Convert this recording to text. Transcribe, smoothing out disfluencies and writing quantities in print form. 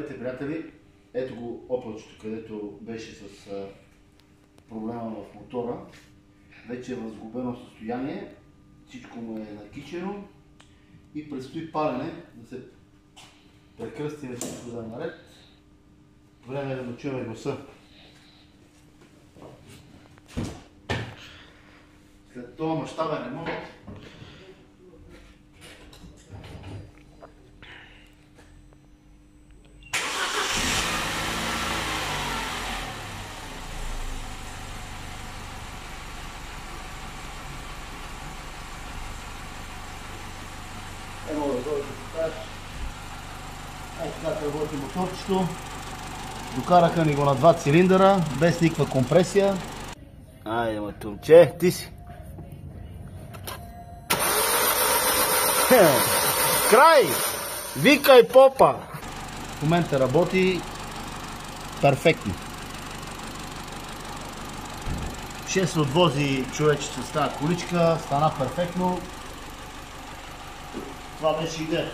Здравейте, приятели! Ето го опълчето, където беше с проблема в мотора. Вече е в сглобено състояние, всичко му е накичено и предстои палене, да се прекръстим всичко да е наред. Време е да начуваме гласа. След това мащабен ремонт мога да дойде да покажеш. Така работи моторчето. Докараха ни го на 2 цилиндъра, без никаква компресия. Айде, матумче, ти си! Край! Викай попа! В момента работи перфектно. 6 отвози човечето с тази количка, стана перфектно. Това беше идея.